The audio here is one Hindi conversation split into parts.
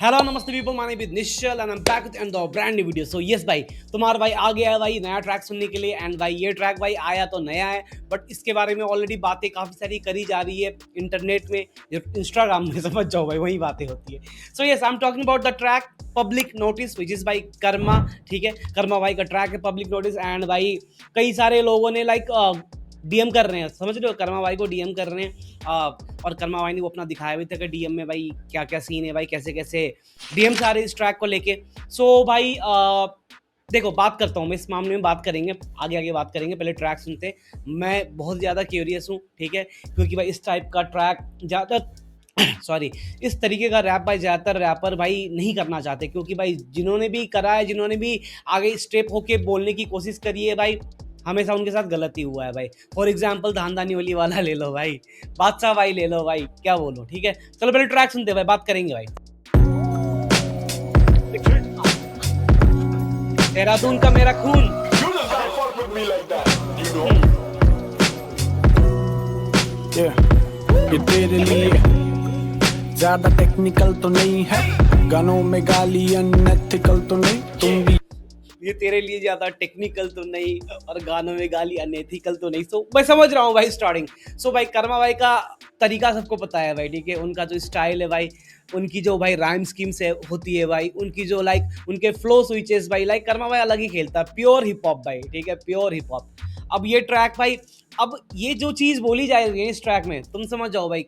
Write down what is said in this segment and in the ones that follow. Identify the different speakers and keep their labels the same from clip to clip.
Speaker 1: हेलो नमस्ते people, my name is Nishchal and I am back with another brand new video. So yes भाई, तुम्हारा भाई आ गया है भाई नया ट्रैक सुनने के लिए। एंड भाई ये ट्रैक भाई आया तो नया है, बट इसके बारे में ऑलरेडी बातें काफ़ी सारी करी जा रही है इंटरनेट में, इंस्टाग्राम में समझ जाओ भाई, वही बातें होती है। So yes, I am talking about the track public notice which is भाई कर्मा। ठीक है, कर्मा भाई का ट्रैक है पब्लिक नोटिस। एंड भाई कई सारे लोगों ने डीएम कर रहे हैं, समझ रहे हो, कर्मा भाई को डीएम कर रहे हैं। और कर्मा भाई ने वो अपना दिखाया भी था कि डीएम में भाई क्या क्या सीन है, भाई कैसे कैसे डीएम्स आ रहे हैं इस ट्रैक को लेके। सो भाई देखो, बात करता हूँ मैं इस मामले में, बात करेंगे आगे आगे, बात करेंगे, पहले ट्रैक सुनते हैं। मैं बहुत ज़्यादा क्यूरियस हूँ, ठीक है, क्योंकि भाई इस टाइप का ट्रैक ज़्यादातर सॉरी, इस तरीके का रैप भाई ज़्यादातर रैपर भाई नहीं करना चाहते, क्योंकि भाई जिन्होंने भी करा है, जिन्होंने भी आगे स्टेप होके बोलने की कोशिश करी है भाई, हमेशा उनके साथ गलती हुआ है भाई। फॉर एग्जाम्पल धांधानी वाली वाला ले लो भाई, बादशाह भाई ले लो भाई, क्या बोलो। ठीक है, चलो पहले ट्रैक सुनते हैं भाई, बात करेंगे भाई। देहरादून का मेरा खून,
Speaker 2: ये तेरे लिए ज्यादा टेक्निकल तो नहीं है, गानों में गाली अनएथिकल तो नहीं, तुम भी
Speaker 1: ये तेरे लिए ज्यादा टेक्निकल तो नहीं और गानों में गाली अनएथिकल तो नहीं। सो मैं समझ रहा हूँ भाई स्टार्टिंग। सो भाई कर्मा भाई का तरीका सबको पता है भाई, ठीक है, उनका जो स्टाइल है भाई, उनकी जो भाई राइम स्कीम्स है होती है भाई, उनकी जो उनके फ्लो स्विचेस भाई, कर्मा भाई अलग ही खेलता है, प्योर हिप हॉप भाई, ठीक है, प्योर हिप हॉप। अब ये ट्रैक भाई, अब ये जो चीज़ बोली जाएगी इस ट्रैक में, तुम समझ जाओ भाई।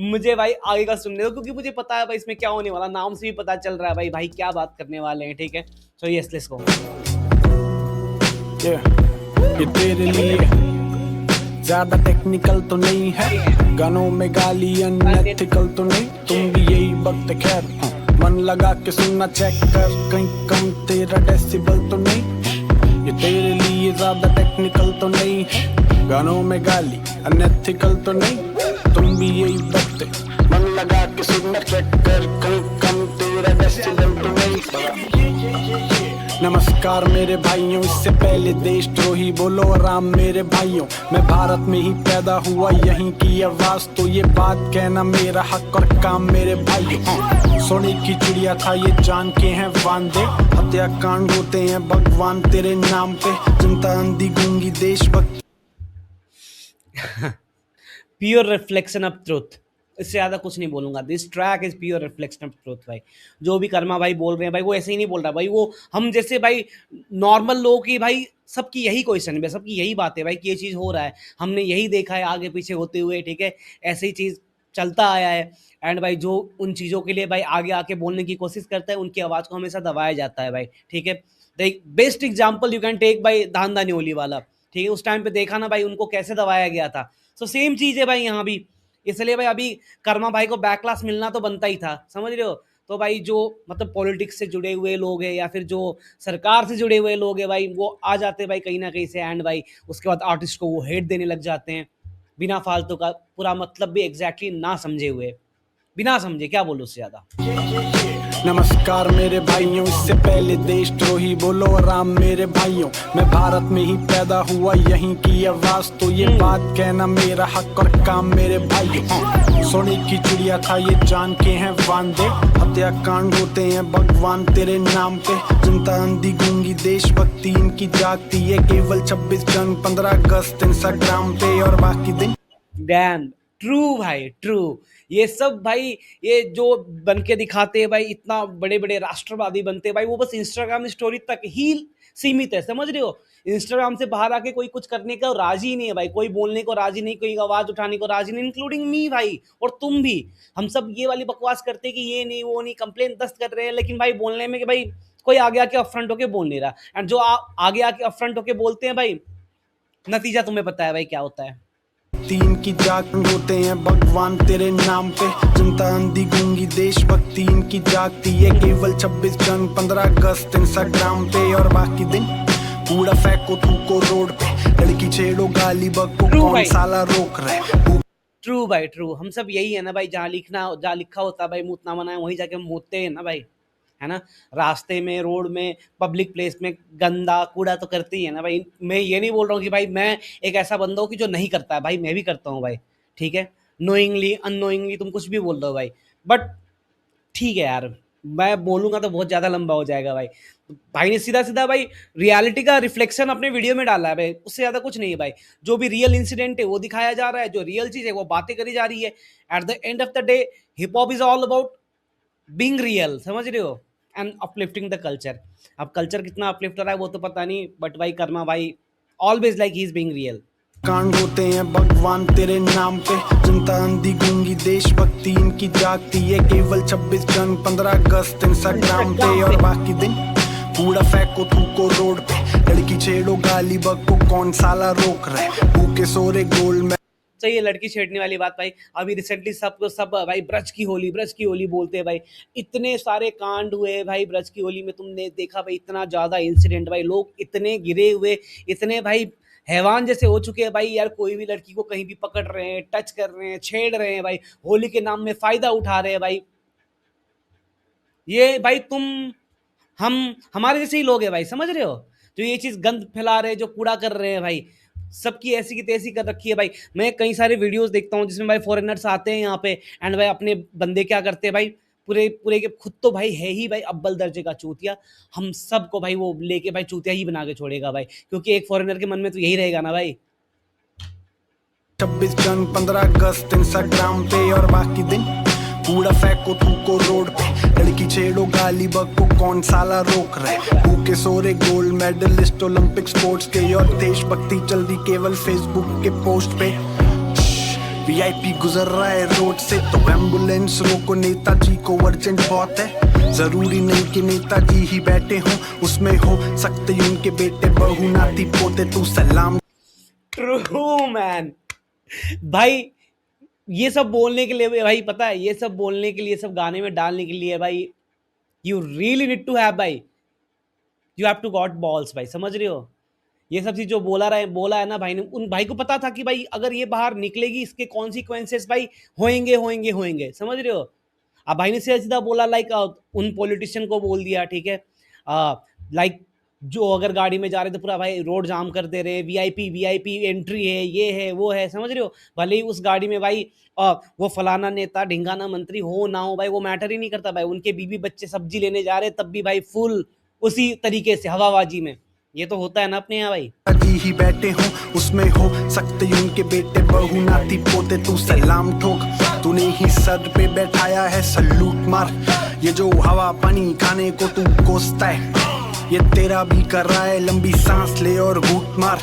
Speaker 1: मुझे भाई आगे का सुनने दो, क्योंकि मुझे पता है भाई इसमें क्या होने वाला, नाम से भी पता चल रहा है भाई भाई क्या बात करने वाले हैं। ठीक है, सो यस लेट्स गो।
Speaker 2: ये तेरे लिए ज्यादा टेक्निकल तो नहीं है, गानों में गाली अनएथिकल तो नहीं, तुम भी यही वक्त खैर मन लगा के सुनना, चेक कर कहीं कम तेरा डेसिबल तो नहीं। ये तेरे लिए ज्यादा टेक्निकल तो नहीं है, गानों में गाली अनएथिकल तो नहीं, तुम भी यही वक्त मन लगा के सुनना, चेक कर कहीं कम तेरा डेसिबल तो नहीं। नमस्कार मेरे भाइयों, इससे पहले देशद्रोही बोलो राम मेरे भाइयों, मैं भारत में ही पैदा हुआ, यहीं की आवाज, तो ये बात कहना मेरा हक और काम मेरे भाइयों। सोने की चिड़िया था ये जान के हैं वांदे, हत्याकांड होते हैं भगवान तेरे नाम पे, जनता अंधी गूंगी देशभक्ति
Speaker 1: प्योर रिफ्लेक्शन ऑफ ट्रुथ, इससे ज़्यादा कुछ नहीं बोलूँगा। This track is pure reflection of truth भाई। जो भी कर्मा भाई बोल रहे हैं भाई, वो ऐसे ही नहीं बोल रहा भाई, वो हम जैसे भाई नॉर्मल लोगों की भाई, सबकी यही क्वेश्चन है, सबकी यही बात है भाई कि ये चीज़ हो रहा है, हमने यही देखा है आगे पीछे होते हुए, ठीक है, ऐसे ही चीज़ चलता आया है। एंड भाई जो उन चीज़ों के लिए भाई आगे आके बोलने की कोशिश करता है, उनकी आवाज़ को हमेशा दबाया जाता है भाई। ठीक है, the best example you can take भाई धांधानी ओली वाला, ठीक है, उस टाइम पे देखा ना भाई उनको कैसे दबाया गया था। सो सेम चीज़ है भाई यहाँ भी, इसलिए भाई अभी कर्मा भाई को बैक क्लास मिलना तो बनता ही था, समझ रहे हो। तो भाई जो मतलब पॉलिटिक्स से जुड़े हुए लोग हैं या फिर जो सरकार से जुड़े हुए लोग हैं भाई, वो आ जाते हैं भाई कहीं ना कहीं से, एंड भाई उसके बाद आर्टिस्ट को वो हेट देने लग जाते हैं बिना फालतू का, पूरा मतलब भी एग्जैक्टली ना समझे हुए, बिना समझे, क्या बोलूँ उससे ज़्यादा।
Speaker 2: नमस्कार मेरे भाइयों, इससे पहले देशद्रोही बोलो राम मेरे भाइयों, मैं भारत में ही पैदा हुआ, यहीं की आवाज, तो ये बात कहना मेरा हक और काम मेरे भाइयों। सोने की चिड़िया था ये जान के हैं वांदे, हत्याकांड होते हैं भगवान तेरे नाम पे, जनता अंधी गूंगी देशभक्ति इनकी जागती है, केवल 26 जन 15 अगस्त इंस्टाग्राम पे और बाकी दिन।
Speaker 1: डैम ट्रू भाई, ट्रू। ये सब भाई, ये जो बन के दिखाते हैं भाई, इतना बड़े बड़े राष्ट्रवादी बनते हैं भाई, वो बस इंस्टाग्राम स्टोरी तक ही सीमित है, समझ रहे हो। इंस्टाग्राम से बाहर आके कोई कुछ करने का राजी नहीं है भाई, कोई बोलने को राजी नहीं, कोई आवाज उठाने को राजी नहीं, इंक्लूडिंग मी भाई, और तुम भी। हम सब ये वाली बकवास करते हैं कि ये नहीं वो नहीं, कंप्लेन दस्त कर रहे हैं, लेकिन भाई बोलने में कि भाई कोई आगे आके अपफ्रंट होके बोल नहीं रहा। एंड जो आगे आके अपफ्रंट होके बोलते हैं भाई, नतीजा तुम्हें पता है भाई क्या होता है।
Speaker 2: तीन की जागरण होते हैं भगवान तेरे नाम पे, जनता अंधी गूंगी देशभक्ति इनकी जागती है, केवल 26 जन 15 अगस्त इंस्टाग्राम पे और बाकी दिन। कूड़ा फेंको थूको रोड पे, लड़की छेड़ो गाली बको, कौन साला रोक रहे।
Speaker 1: ट्रू भाई ट्रू, हम सब यही है ना भाई, जहाँ लिखा होता है भाई मूतना मना है, वहीं जाके हम मूतते हैं ना भाई, है ना। रास्ते में, रोड में, पब्लिक प्लेस में गंदा कूड़ा तो करते ही है ना भाई। मैं ये नहीं बोल रहा हूँ कि भाई मैं एक ऐसा बंदा हूँ कि जो नहीं करता है भाई, मैं भी करता हूँ भाई, ठीक है, नोइंगली अननोइंगली तुम कुछ भी बोल रहे हो भाई, बट ठीक है यार, मैं बोलूंगा तो बहुत ज्यादा लंबा हो जाएगा भाई। भाई ने सीधा सीधा भाई रियलिटी का रिफ्लेक्शन अपने वीडियो में डाला है भाई, उससे ज्यादा कुछ नहीं है भाई। जो भी रियल इंसिडेंट है वो दिखाया जा रहा है, जो रियल चीज है वो बातें करी जा रही है। At the end of the day hip hop is all about being real, समझ रहे हो, एंड अपलिफ्टिंग द कल्चर। अब कल्चर कितना अपलिफ्ट हो रहा है वो तो पता नहीं, बट भाई कर्मा भाई always like he is being real.
Speaker 2: कांड होते हैं भगवान तेरे नाम पे, जनता अंधी गूंगी देशभक्ति इनकी जागती है, केवल 26 जन 15 अगस्त इंस्टाग्राम पे, और बाकी दिन कूड़ा फेंको थूको रोड पे, लड़की छेड़ो गाली बको कौन साला रोक रहा है, भूखे सोरे गोल में।
Speaker 1: सही है, लड़की छेड़ने वाली बात भाई। अभी रिसेंटली सब भाई ब्रज की होली बोलते हैं भाई। इतने सारे कांड हुए भाई ब्रज की होली में, तुमने देखा भाई इतना ज्यादा इंसिडेंट भाई, लोग इतने गिरे हुए, इतने भाई हैवान जैसे हो चुके हैं भाई। यार कोई भी लड़की को कहीं भी पकड़ रहे हैं, टच कर रहे हैं, छेड़ रहे हैं भाई, होली के नाम में फायदा उठा रहे हैं भाई। ये भाई तुम हम हमारे जैसे ही लोग हैं भाई, समझ रहे हो, जो ये चीज गंद फैला रहे हैं, जो कूड़ा कर रहे हैं भाई, सबकी ऐसी की तैसी कर रखी है भाई। मैं कई सारे वीडियोस देखता हूँ जिसमें भाई फॉरेनर्स आते हैं यहाँ पे, एंड भाई अपने बंदे क्या करते हैं भाई, पूरे पूरे के खुद तो भाई है ही भाई अव्वल दर्जे का चूतिया, हम सबको भाई वो लेके भाई चूतिया ही बना के छोड़ेगा भाई, क्योंकि एक फॉरेनर के मन में तो यही रहेगा ना भाई।
Speaker 2: 26 जन 15 अगस्त इंस्टाग्राम पे, और बाकी दिन कूड़ा फेंको थूको रोड पे, लड़की छेड़ो गाली बको कौन साला रोक रहा है, भूखे सोरे गोल्ड मेडलिस्ट ओलंपिक स्पोर्ट्स के, और देशभक्ति चल रही केवल फेसबुक के पोस्ट पे। वीआईपी गुजर रहा है रोड से तो एम्बुलेंस रोको, नेताजी को अर्जेंट बहुत है, जरूरी नहीं कि नेताजी ही बैठे हों उसमें, हो सकते उनके बेटे बहू नाती पोते, तू सलाम।
Speaker 1: ट्रू मैन भाई, ये सब बोलने के लिए भाई, पता है ये सब बोलने के लिए, सब गाने में डालने के लिए भाई, you really need to have भाई, you have to got balls भाई, समझ रहे हो। ये सब चीज जो बोला है ना भाई ने, उन भाई को पता था कि भाई अगर ये बाहर निकलेगी इसके कॉन्सिक्वेंसेस भाई होएंगे, समझ रहे हो। अब भाई ने सीधा सीधा बोला लाइक उन पॉलिटिशियन को बोल दिया, ठीक है, लाइक जो अगर गाड़ी में जा रहे तो पूरा भाई रोड जाम कर दे रहे, वीआईपी एंट्री है, ये है वो है, समझ रहे हो। भले ही उस गाड़ी में भाई वो फलाना नेता ढिंगाना मंत्री हो ना हो भाई, वो मैटर ही नहीं करता भाई, उनके बीवी बच्चे सब्जी लेने जा रहे तब भी भाई फुल उसी तरीके से हवाबाजी में। ये तो होता है ना अपने यहाँ भाई।
Speaker 2: जी ही बैठे हों उसमें, हो सकते उनके बेटे बहू नाती पोते, तू सलाम ठोक, तूने ही सर पे बैठाया है सलूट मार, ये जो हवा पानी खाने को तू कोसता है ये तेरा भी कर रहा है, लंबी सांस ले और घूट मार,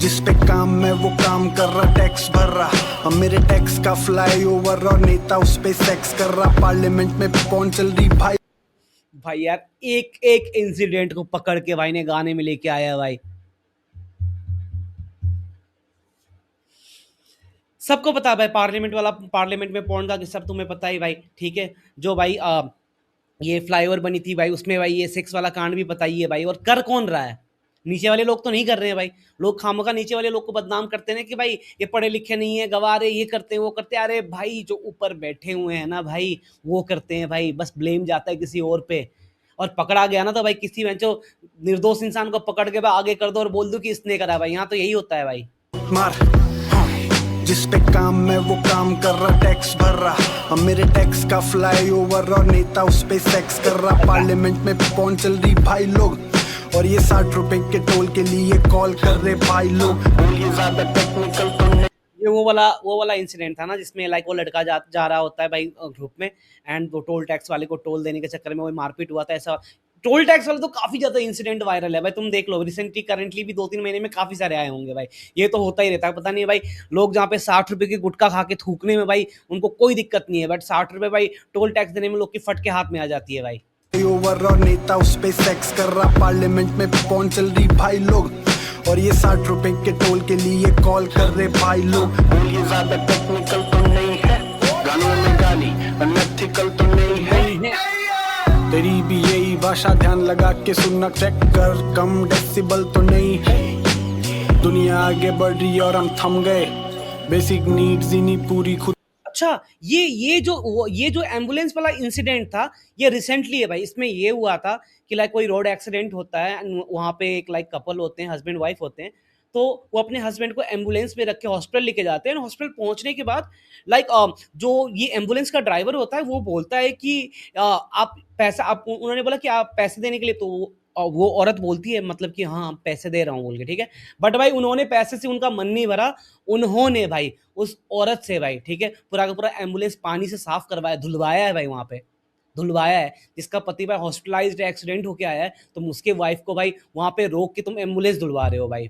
Speaker 2: जिस पे काम मैं वो काम कर रहा, टैक्स भर रहा, अब मेरे टैक्स का फ्लाईओवर और नेता उस पे सेक्स कर रहा, पार्लियामेंट में पहुंच चल रही भाई।
Speaker 1: भाई यार एक एक इंसिडेंट को पकड़ के भाई ने गाने में लेके आया भाई। सबको पता है भाई, पार्लियामेंट में पहुंच का सब तुम्हें पता ही भाई, ठीक है। जो भाई ये फ्लाईओवर बनी थी भाई, उसमें भाई ये सेक्स वाला कांड भी पता ही है भाई। और कर कौन रहा है, नीचे वाले लोग तो नहीं कर रहे हैं भाई। लोग खामखा नीचे वाले लोग को बदनाम करते हैं कि भाई ये पढ़े लिखे नहीं है, गवार है, ये करते हैं वो करते हैं। अरे भाई जो ऊपर बैठे हुए हैं ना भाई, वो करते हैं भाई, बस ब्लेम जाता है किसी और पे। और पकड़ा गया ना तो भाई किसी जो निर्दोष इंसान को पकड़ के भाई आगे कर दो और बोल दो कि इसने करा भाई। यहाँ तो यही होता है भाई।
Speaker 2: मार जिस पे काम मैं वो काम कर रहा, टैक्स भर रहा, अब मेरे टैक्स का फ्लाईओवर और नेता उस पे सेक्स कर रहा, पार्लियामेंट में पहुंच चल रही भाई लोग, और ये 60 रुपए के टोल के लिए कॉल कर रहे भाई लोग। ये ज्यादा टेक्निकल तो नहीं,
Speaker 1: ये वो वाला इंसिडेंट था ना जिसमें लाइक वो लड़का जा रहा होता है भाई ग्रुप में, एंड वो टोल टैक्स वाले को टोल देने के चक्कर में वो मारपीट हुआ था। ऐसा टोल टैक्स वाले तो काफी ज्यादा इंसिडेंट वायरल है भाई, तुम देख लो रिसेंटली करंटली भी 2-3 महीने में काफी सारे आए होंगे भाई। ये तो होता ही रहता है, पता नहीं भाई लोग जहाँ पे 60 रुपए की गुटखा खा के थूकने में भाई उनको कोई दिक्कत नहीं है, बट 60 रुपए भाई टोल टैक्स देने में लोग की फट के हाथ में आ जाती है भाई।
Speaker 2: ओवर और नेता उस पे सेक्स कर रहा, पार्लियामेंट में पहुंच चल रही भाई लोग, और ये 60 रुपए के टोल के लिए कॉल कर रहे भाई लोग। ये ज्यादा टेक्निकल तो नहीं है, गानों में गाली अनएथिकल तो नहीं है, तेरी भी यही भाषा ध्यान लगा के सुनना, चेक कर कम डेसिबल तो नहीं है, दुनिया आगे बढ़ रही और हम थम गए, बेसिक नीड्स ही नहीं पूरी खुद।
Speaker 1: अच्छा ये जो एम्बुलेंस वाला इंसिडेंट था ये रिसेंटली है भाई। इसमें ये हुआ था कि लाइक कोई रोड एक्सीडेंट होता है, वहाँ पे एक लाइक कपल होते हैं, हस्बैंड वाइफ होते हैं, तो वो अपने हस्बैंड को एम्बुलेंस में रख के हॉस्पिटल लेके जाते हैं। हॉस्पिटल पहुंचने के बाद लाइक जो ये एम्बुलेंस का ड्राइवर होता है वो बोलता है कि आप पैसा आप उन्होंने बोला कि आप पैसे देने के लिए, तो वो औरत बोलती है मतलब कि हाँ पैसे दे रहा हूँ बोल के, ठीक है। बट भाई उन्होंने पैसे से उनका मन नहीं भरा, उन्होंने भाई उस औरत से भाई, ठीक है, पूरा का पूरा एम्बुलेंस पानी से साफ करवाया, धुलवाया है भाई, वहां पे धुलवाया है। जिसका पति भाई हॉस्पिटलाइज्ड एक्सीडेंट होके आया है, तुम उसके वाइफ को भाई वहां पे रोक के तुम एम्बुलेंस धुलवा रहे हो भाई।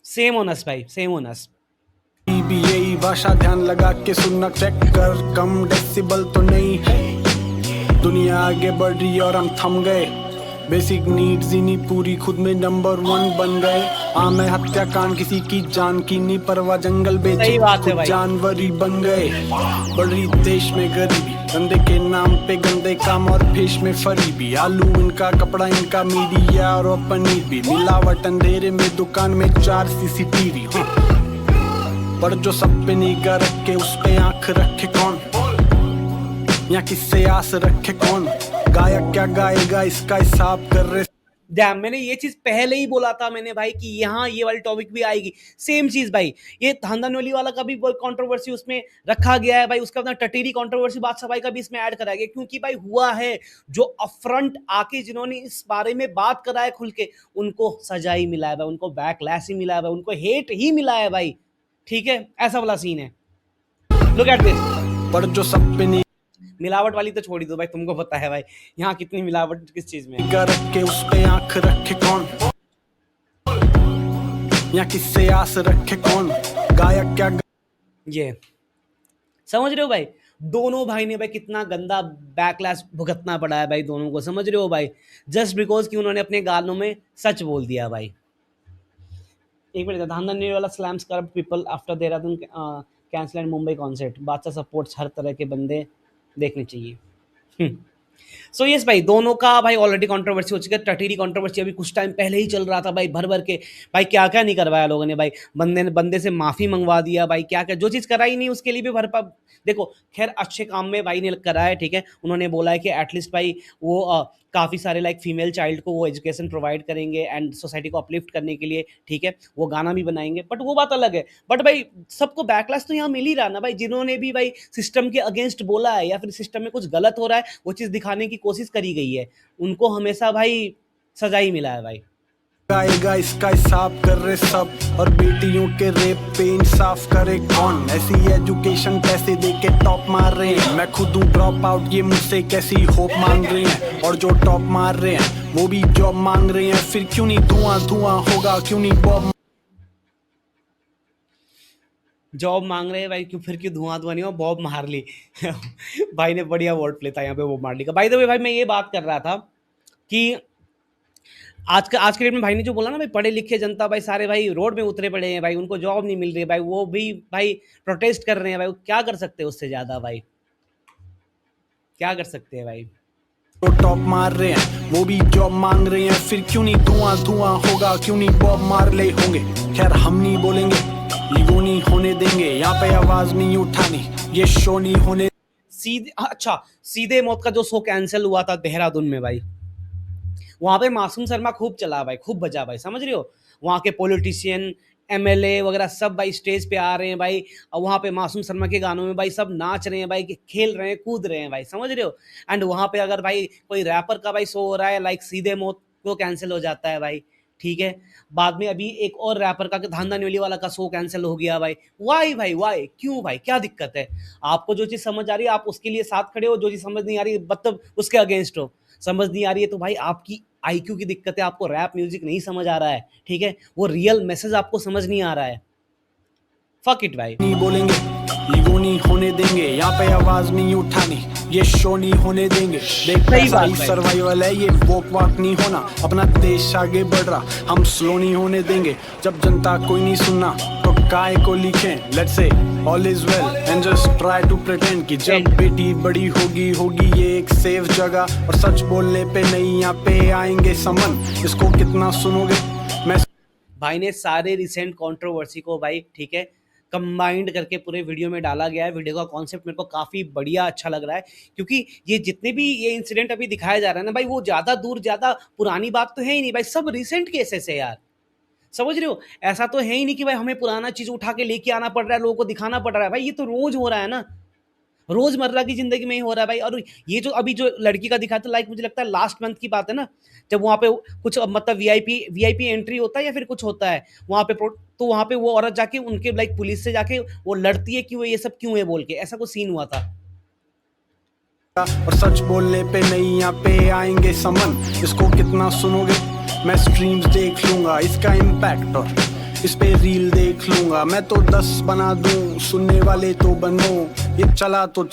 Speaker 1: सेम ओनस भाई, सेम ओनस।
Speaker 2: भी यही भाषा ध्यान लगा के सुनना, चेक कर कम डेसिबल तो नहीं है। दुनिया आगे बढ़ रही और हम थम गए, बेसिक नीड्स ही नहीं पूरी, खुद में नंबर 1 बन गए। आम हत्याकांड किसी की जान की नहीं परवाह, जंगल बेचे खुद जानवर ही बन गए। बढ़ रही देश में गरीबी, धंधे के नाम पे गंदे काम और भेष में फरीबी। आलू इनका, कपड़ा इनका, मीडिया और पनीर भी मिलावट। अंधेरे में दुकान में 4 CCTV। पर जो सब पे निगाह रखे उस पे आंख रखे कौन, या किससे आस रखे कौन। गायक क्या गाएगा इसका हिसाब कर रहे।
Speaker 1: डैम, मैंने ये चीज पहले ही बोला था मैंने भाई कि यहाँ ये वाली टॉपिक भी आएगी। सेम चीज भाई, ये धांधनवाली वाला का भी कंट्रोवर्सी उसमें रखा गया है भाई, उसका अपना टटीरी कंट्रोवर्सी बादशाह भाई का भी इसमें ऐड करा गया, क्योंकि भाई हुआ है जो अफरंट आके जिन्होंने इस बारे में बात करा है खुल के, उनको सजा ही मिला है भाई, उनको बैकलैश ही मिला है भाई, उनको हेट ही मिला है भाई, ठीक है, ऐसा वाला सीन है। Look at this.
Speaker 2: पर जो सब पे नहीं,
Speaker 1: मिलावट वाली तो छोड़ ही दो भाई, तुमको पता है भाई यहाँ कितनी मिलावट किस चीज में
Speaker 2: रख के उस पे आंख रखे कौन, या किससे आस रखे कौन। गायक क्या
Speaker 1: ये समझ रहे हो भाई, दोनों भाई ने भाई कितना गंदा बैकलैश भुगतना पड़ा है भाई दोनों को, समझ रहे हो भाई, जस्ट बिकॉज कि उन्होंने अपने गानों में सच बोल दिया भाई। एक मिनट, धांधन वाला slams corrupt people after Dehradun cancel and Mumbai concert, बादशाह सपोर्ट्स हर तरह के बंदे देखने चाहिए। सो यस भाई, दोनों का भाई ऑलरेडी कंट्रोवर्सी हो चुका है। टटीरी कंट्रोवर्सी अभी कुछ टाइम पहले ही चल रहा था भाई, भर भर के भाई क्या क्या नहीं करवाया लोगों ने भाई, बंदे से माफी मंगवा दिया भाई, क्या क्या जो चीज़ कराई नहीं उसके लिए भी भरपा। देखो खैर अच्छे काम में भाई ने करा है, ठीक है, उन्होंने बोला है कि एटलीस्ट भाई वो काफ़ी सारे लाइक फीमेल चाइल्ड को वो एजुकेशन प्रोवाइड करेंगे एंड सोसाइटी को अपलिफ्ट करने के लिए, ठीक है, वो गाना भी बनाएंगे, बट वो बात अलग है। बट भाई सबको बैकलैश तो यहाँ मिल ही रहा ना भाई, जिन्होंने भी भाई सिस्टम के अगेंस्ट बोला है या फिर सिस्टम में कुछ गलत हो रहा है वो चीज़ दिखाने की कोशिश करी गई है, उनको हमेशा भाई सजा ही मिला है भाई।
Speaker 2: गाएगा इसका हिसाब कर रहे सब, और बेटियों के रेप पे इंसाफ करे कौन। ऐसी एजुकेशन पैसे दे के टॉप मार रहे हैं, मैं खुद हूँ ड्रॉप आउट, ये मुझसे कैसी होप मांग रहे हैं। और जो टॉप मार रहे हैं वो भी जॉब मांग रहे हैं, फिर क्यों नहीं धुआं धुआं होगा, क्यों नहीं बॉब।
Speaker 1: जॉब मांग रहे हैं भाई, क्यों फिर क्यों धुआं धुआं नहीं हो, बॉब मार्ली। भाई ने बढ़िया वर्ड प्ले था यहाँ पे बॉब मार्ली का। भाई तो भाई मैं ये बात कर रहा था कि आज के डेट में भाई ने जो बोला ना भाई, पढ़े लिखे जनता भाई सारे भाई रोड में उतरे पड़े हैं भाई, उनको जॉब नहीं मिल रही है भाई, वो भी भाई प्रोटेस्ट कर रहे हैं भाई, वो क्या कर सकते हैं उससे ज्यादा भाई, क्या कर सकते हैं भाई।
Speaker 2: तो टॉप मार रहे हैं वो भी जॉब मांग रहे हैं, फिर क्यों नहीं धुआं धुआं होगा, क्यों नहीं बॉब मार्ले होंगे। खैर हम नहीं बोलेंगे, ईगो नहीं होने देंगे, यहाँ पे आवाज नहीं उठानी, ये शो नहीं होने।
Speaker 1: सीधे अच्छा, सीधे मौत का जो शो कैंसिल हुआ था देहरादून में भाई, वहां पे मासूम शर्मा खूब चला भाई, खूब बजा भाई, समझ रहे हो, वहां के पॉलिटिशियन MLA वगैरह सब भाई स्टेज पे आ रहे हैं भाई, और वहाँ पे मासूम शर्मा के गानों में भाई सब नाच रहे हैं भाई, खेल रहे हैं, कूद रहे हैं भाई, समझ रहे हो। एंड वहाँ पे अगर भाई कोई रैपर का भाई शो हो रहा है लाइक सीधे मौत, को कैंसिल हो जाता है भाई, ठीक है। बाद में अभी एक और रैपर का धांधनवाली वाला का शो कैंसिल हो गया भाई, वाई भाई वाई, क्यों भाई, क्या दिक्कत है। आपको जो चीज़ समझ आ रही है आप उसके लिए साथ खड़े हो, जो चीज़ समझ नहीं आ रही है मतलब उसके अगेंस्ट हो। समझ नहीं आ रही है तो भाई आपकी IQ की दिक्कत है, आपको रैप म्यूजिक नहीं समझ आ रहा है, ठीक है, वो रियल मैसेज आपको समझ नहीं आ रहा है। फक इट भाई,
Speaker 2: नहीं बोलेंगे, ईगो नहीं होने देंगे, यहाँ पे आवाज नहीं उठानी, ये शो नहीं होने देंगे। देख पैसा ही सर्वाइवल है, ये वोक वाक नहीं होना, अपना देश आगे बढ़ रहा, हम स्लो नहीं होने देंगे। जब जनता कोई नहीं सुनना तो काय को लिखें, let's say all is well and just try to pretend कि जब बेटी बड़ी होगी होगी ये एक सेफ जगह, और सच बोलने पे नहीं यहाँ पे आएंगे समन। इसको कितना सुनोगे। मैं
Speaker 1: भाई ने सारे रिसेंट कंट्रोवर्सी को भाई, ठीक है, कंबाइंड करके पूरे वीडियो में डाला गया है। वीडियो का कॉन्सेप्ट मेरे को काफ़ी बढ़िया अच्छा लग रहा है, क्योंकि ये जितने भी ये इंसिडेंट अभी दिखाया जा रहा है ना भाई, वो ज़्यादा दूर ज़्यादा पुरानी बात तो है ही नहीं भाई, सब रिसेंट केसेस है यार, समझ रहे हो? ऐसा तो है ही नहीं कि भाई हमें पुराना चीज उठा के लेके आना पड़ रहा है, लोगों को दिखाना पड़ रहा है। भाई ये तो रोज हो रहा है ना, रोजमर्रा की जिंदगी में ही हो रहा है भाई। और ये जो अभी जो लड़की का दिखा था, लाइक मुझे लगता है लास्ट मंथ की बात है ना, जब वहां पे कुछ मतलब वीआईपी एंट्री होता है या फिर कुछ होता है वहां पे तो वहां पे वो औरत जाके उनके लाइक पुलिस से जाके वो लड़ती है कि वो ये सब क्यों है बोल के, ऐसा कुछ सीन हुआ था।
Speaker 2: और सच बोलने पे नहीं यहाँ पे आएंगे समन। इसको कितना सुनोगे, मैं स्ट्रीम्स देख लूंगा, इसका इम्पैक्ट और इस पे रील देख लूंगा। मैं तो 10 बना दूं, सुनने वाले तो बनो, ये चला तो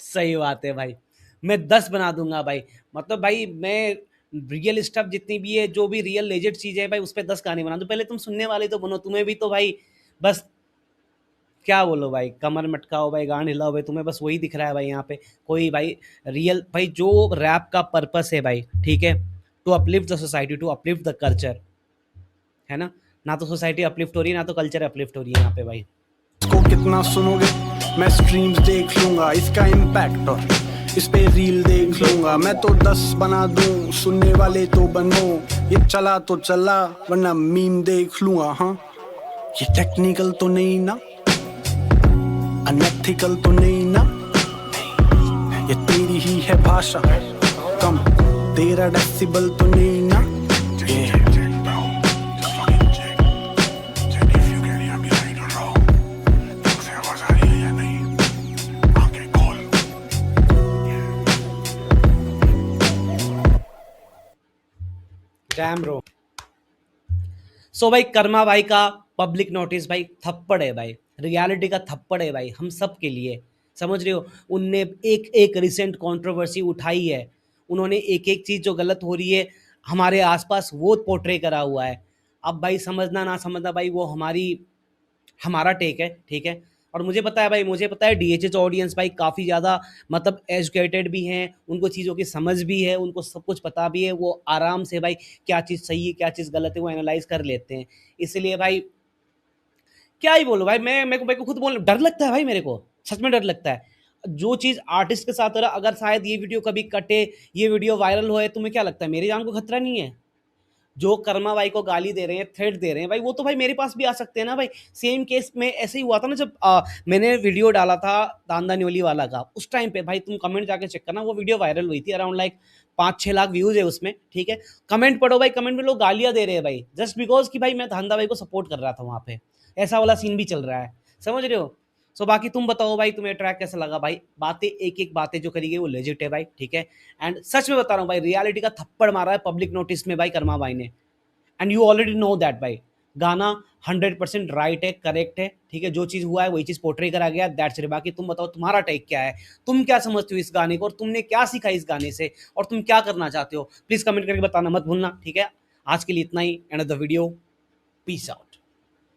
Speaker 1: सही बात है भाई, मैं 10 बना दूंगा भाई। मतलब भाई मैं रियल स्टफ जितनी भी है, जो भी रियल लेजेंड चीज है भाई, उस पर 10 गाने बना दूं। पहले तुम सुनने वाले तो बनो, तुम्हें भी तो भाई बस क्या बोलो भाई, कमर मटकाओ भाई, गान हिलाओ भाई, तुम्हें बस वही दिख रहा है भाई यहाँ पे। कोई भाई रियल भाई, जो रैप का पर्पस है भाई, ठीक है, to uplift the society, to uplift the culture, है ना तो सोसाइटी अपलिफ्ट हो रही है, ना तो कल्चर अपलिफ्ट हो रही है यहाँ पे भाई।
Speaker 2: इसको कितना सुनोगे, मैं स्ट्रीम्स देख लूंगा, इसका इम्पैक्ट और इस पे रील देख लूंगा। मैं तो 10 बना दूं, सुनने वाले तो बनो, ये चला तो चला वरना मीम देख लूंगा। हाँ ये टेक्निकल तो नहीं ना, अनएथिकल तो नहीं ना, ये तेरी ही है भाषा, कम तेरा डेसिबल तो नहीं ना।
Speaker 1: Damn bro. सो भाई कर्मा भाई का पब्लिक नोटिस भाई थप्पड़ है भाई, रियलिटी का थप्पड़ है भाई हम सब के लिए। समझ रहे हो? उनने एक एक रिसेंट कंट्रोवर्सी उठाई है, उन्होंने एक एक चीज जो गलत हो रही है हमारे आसपास वो पोर्ट्रे करा हुआ है। अब भाई समझना ना समझना भाई वो हमारा टेक है, ठीक है। और मुझे पता है भाई, मुझे पता है डीएचएच ऑडियंस भाई काफ़ी ज़्यादा मतलब एजुकेटेड भी हैं, उनको चीज़ों की समझ भी है, उनको सब कुछ पता भी है, वो आराम से भाई क्या चीज़ सही है क्या चीज़ गलत है वो एनालाइज कर लेते हैं। इसलिए भाई क्या ही बोलो भाई, मेरे को खुद बोल डर लगता है भाई, मेरे को सच में डर लगता है। जो चीज़ आर्टिस्ट के साथ हो रहा, अगर शायद ये वीडियो कभी कटे, ये वीडियो वायरल होए, तुम्हें क्या लगता है मेरी जान को खतरा नहीं है? जो कर्मा भाई को गाली दे रहे हैं, थ्रेट दे रहे हैं भाई, वो तो भाई मेरे पास भी आ सकते हैं ना भाई। सेम केस में ऐसे ही हुआ था ना, जब मैंने वीडियो डाला था दांदा न्योली वाला का, उस टाइम पे भाई तुम कमेंट जाके चेक करना, वो वीडियो वायरल हुई थी, अराउंड लाइक 5-6 लाख व्यूज है उसमें, ठीक है। कमेंट पढ़ो भाई, कमेंट में लोग गालियां दे रहे हैं भाई, जस्ट बिकॉज कि भाई मैं दांदा भाई को सपोर्ट कर रहा था वहां पे। ऐसा वाला सीन भी चल रहा है, समझ रहे हो? सो बाकी तुम बताओ भाई, तुम्हें ट्रैक कैसा लगा भाई? बातें एक एक बातें जो करी गई वो लेजिट है भाई, ठीक है। एंड सच में बता रहा हूँ भाई, रियलिटी का थप्पड़ मारा है पब्लिक नोटिस में भाई कर्मा भाई ने। And you already know that भाई, गाना 100% राइट है, करेक्ट है, ठीक है। जो चीज़ हुआ है वही चीज़ पोर्ट्रे करा गया, दैट्स इट। बाकी तुम बताओ तुम्हारा टेक क्या है, तुम क्या समझते हो इस गाने को, और तुमने क्या सीखा इस गाने से, और तुम क्या करना चाहते हो, प्लीज़ कमेंट करके बताना मत भूलना, ठीक है। आज के लिए इतना ही, end of the video, peace out.